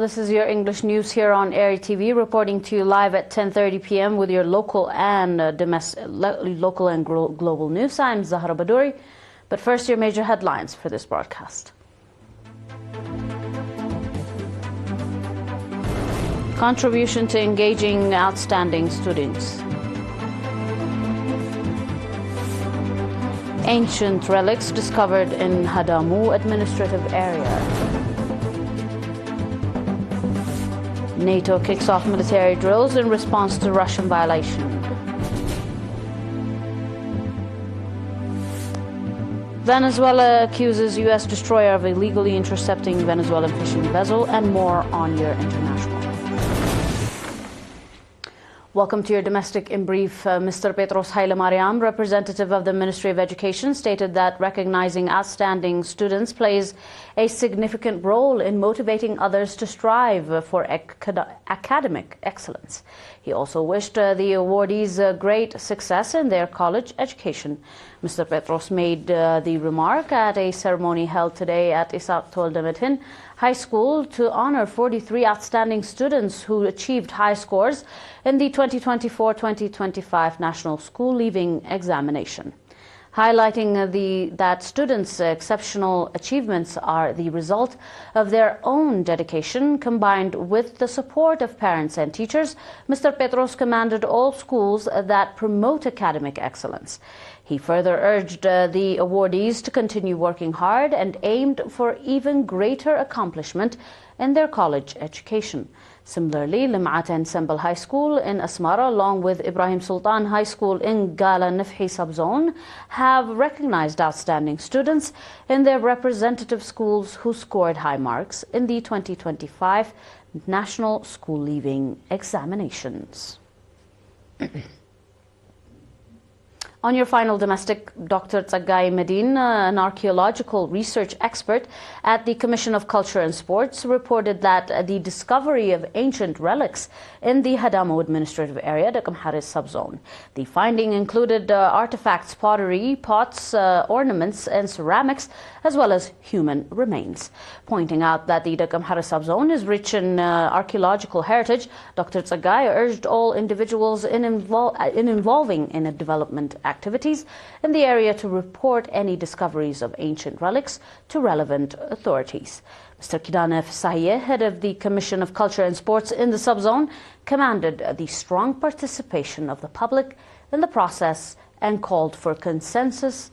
this is your English news here on ERi-TV, reporting to you live at 10:30 p.m. with your local and global news. I'm Zahra Badouri, but first your major headlines for this broadcast. Contribution to engaging outstanding students. Ancient relics discovered in Hadamu administrative area. NATO kicks off military drills in response to Russian violation. Venezuela accuses U.S. destroyer of illegally intercepting Venezuelan fishing vessel, and more on your international. Welcome to your domestic in brief. Mr. Petros Hailemariam, representative of the Ministry of Education, stated that recognizing outstanding students plays a significant role in motivating others to strive for academic excellence. He also wished the awardees great success in their college education. Mr. Petros made the remark at a ceremony held today at Isaac Toldemetin High School to honor 43 outstanding students who achieved high scores in the 2024-2025 National School Leaving Examination, highlighting that students' exceptional achievements are the result of their own dedication combined with the support of parents and teachers. Mr. Petros commended all schools that promote academic excellence. He further urged the awardees to continue working hard and aimed for even greater accomplishment in their college education. Similarly, Lim'at and Sembel High School in Asmara, along with Ibrahim Sultan High School in Gala Nifhi subzone, have recognized outstanding students in their representative schools who scored high marks in the 2025 National School Leaving Examinations. On your final domestic, Dr. Tsaggai Medin, an archaeological research expert at the Commission of Culture and Sports, reported that the discovery of ancient relics in the Hadamu administrative area, the Kamharis subzone. The finding included artifacts, pottery, pots, ornaments, and ceramics, as well as human remains. Pointing out that the Kamharis subzone is rich in archaeological heritage, Dr. Tsaggai urged all individuals involving in a development activities in the area to report any discoveries of ancient relics to relevant authorities. Mr. Kidane Sahiye, head of the Commission of Culture and Sports in the subzone, commended the strong participation of the public in the process and called for consensus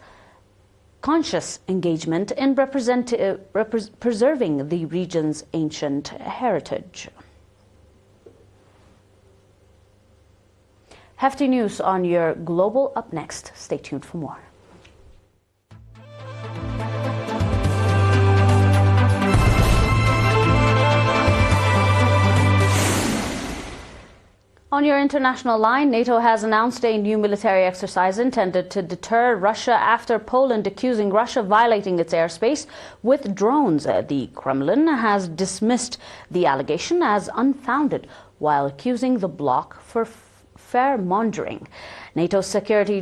conscious engagement in preserving the region's ancient heritage. Hefty news on your global up next. Stay tuned for more. On your international line, NATO has announced a new military exercise intended to deter Russia after Poland accusing Russia of violating its airspace with drones. The Kremlin has dismissed the allegation as unfounded while accusing the bloc for fear-mongering. NATO Secretary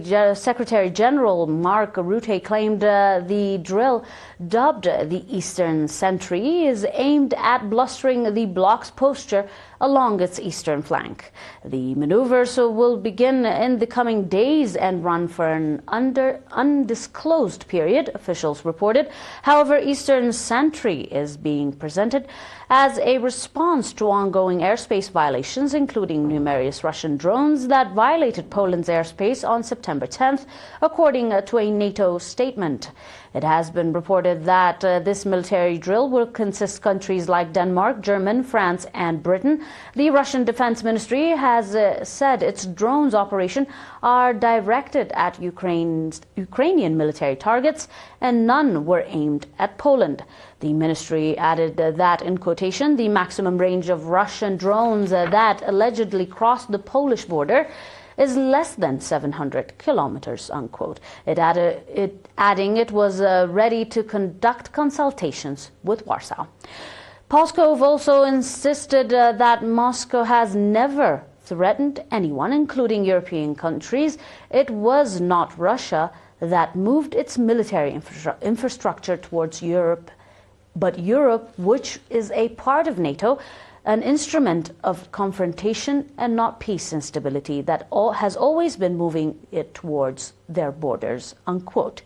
General Mark Rutte claimed the drill, dubbed the Eastern Sentry, is aimed at blustering the bloc's posture along its eastern flank. The maneuvers will begin in the coming days and run for an undisclosed period, officials reported. However, Eastern Sentry is being presented as a response to ongoing airspace violations, including numerous Russian drones that violated Poland's airspace on September 10th, according to a NATO statement. It has been reported that this military drill will consist countries like Denmark, Germany, France, and Britain. The Russian Defense Ministry has said its drones operation are directed at Ukrainian military targets, and none were aimed at Poland. The ministry added that, in quotation, the maximum range of Russian drones that allegedly crossed the Polish border is less than 700 kilometers, unquote. Adding it was ready to conduct consultations with Warsaw. Peskov also insisted that Moscow has never threatened anyone, including European countries. It was not Russia that moved its military infrastructure towards Europe but Europe, which is a part of NATO, an instrument of confrontation and not peace and stability that has always been moving it towards their borders, unquote.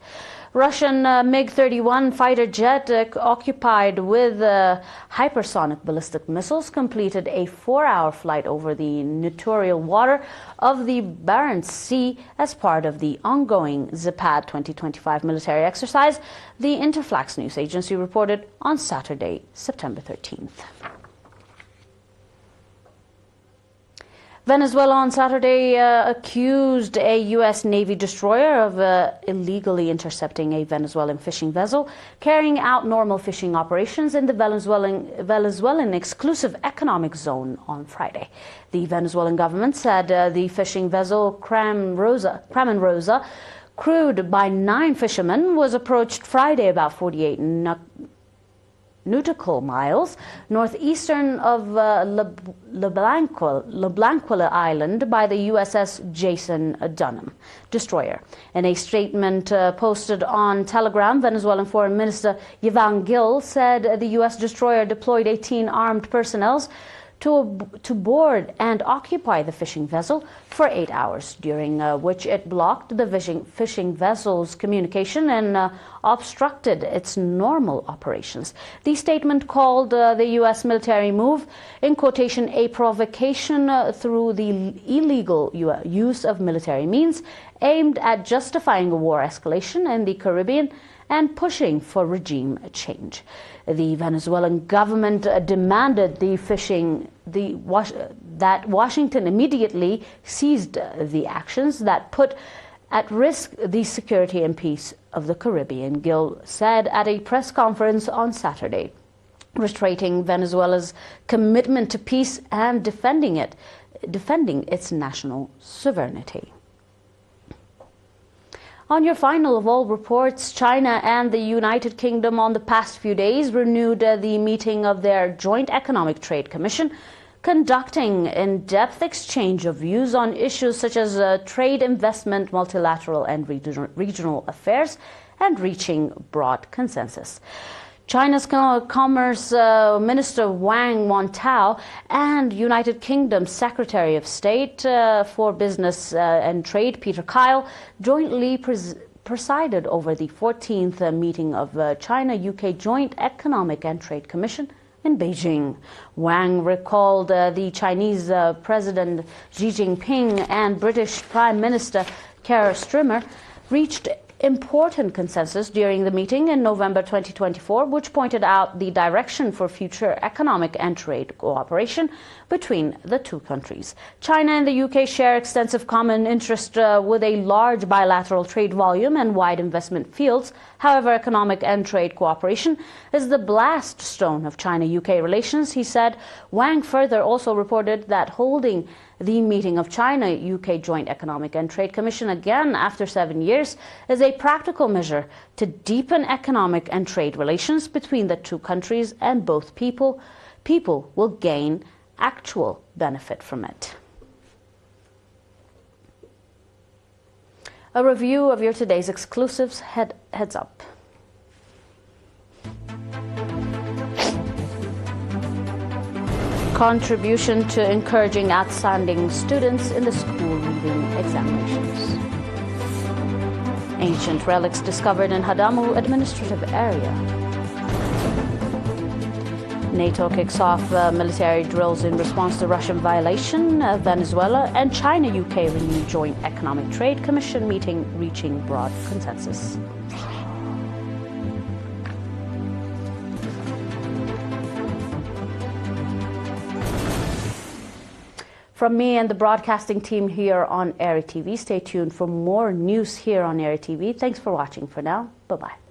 Russian MiG-31 fighter jet occupied with hypersonic ballistic missiles completed a 4-hour flight over the territorial water of the Barents Sea as part of the ongoing Zapad 2025 military exercise, the Interfax news agency reported on Saturday, September 13th. Venezuela on Saturday accused a U.S. Navy destroyer of illegally intercepting a Venezuelan fishing vessel carrying out normal fishing operations in the Venezuelan exclusive economic zone on Friday. The Venezuelan government said the fishing vessel Kramen Rosa, crewed by 9 fishermen, was approached Friday about 48 nautical miles northeastern of LeBlanquilla Island by the USS Jason Dunham destroyer. In a statement posted on Telegram, Venezuelan Foreign Minister Yvonne Gil said the U.S. destroyer deployed 18 armed personnel to board and occupy the fishing vessel for 8 hours, during which it blocked the fishing vessel's communication and obstructed its normal operations. The statement called the U.S. military move, in quotation, a provocation through the illegal use of military means aimed at justifying a war escalation in the Caribbean and pushing for regime change. The Venezuelan government demanded that Washington immediately ceased the actions that put at risk the security and peace of the Caribbean, Gil said at a press conference on Saturday, reiterating Venezuela's commitment to peace and defending its national sovereignty. On your final of all reports, China and the United Kingdom on the past few days renewed the meeting of their Joint Economic Trade Commission, conducting in-depth exchange of views on issues such as trade, investment, multilateral and regional affairs, and reaching broad consensus. China's Commerce Minister Wang Wentao and United Kingdom Secretary of State for Business and Trade Peter Kyle jointly presided over the 14th meeting of China-UK Joint Economic and Trade Commission in Beijing. Wang recalled the Chinese President Xi Jinping and British Prime Minister Keir Starmer reached important consensus during the meeting in November 2024, which pointed out the direction for future economic and trade cooperation between the two countries. China and the UK share extensive common interest with a large bilateral trade volume and wide investment fields. However, economic and trade cooperation is the blast stone of China-UK relations, he said. Wang further also reported that holding the meeting of China-UK Joint Economic and Trade Commission again after 7 years is a practical measure to deepen economic and trade relations between the two countries, and both people will gain actual benefit from it. A review of your today's exclusives, heads up. Contribution to encouraging outstanding students in the school reading examinations. Ancient relics discovered in Hadamu administrative area. NATO kicks off military drills in response to Russian violation of Venezuela, and China-UK renew joint economic trade commission meeting reaching broad consensus. From me and the broadcasting team here on ERi-TV, stay tuned for more news here on ERi-TV. Thanks for watching for now. Bye-bye.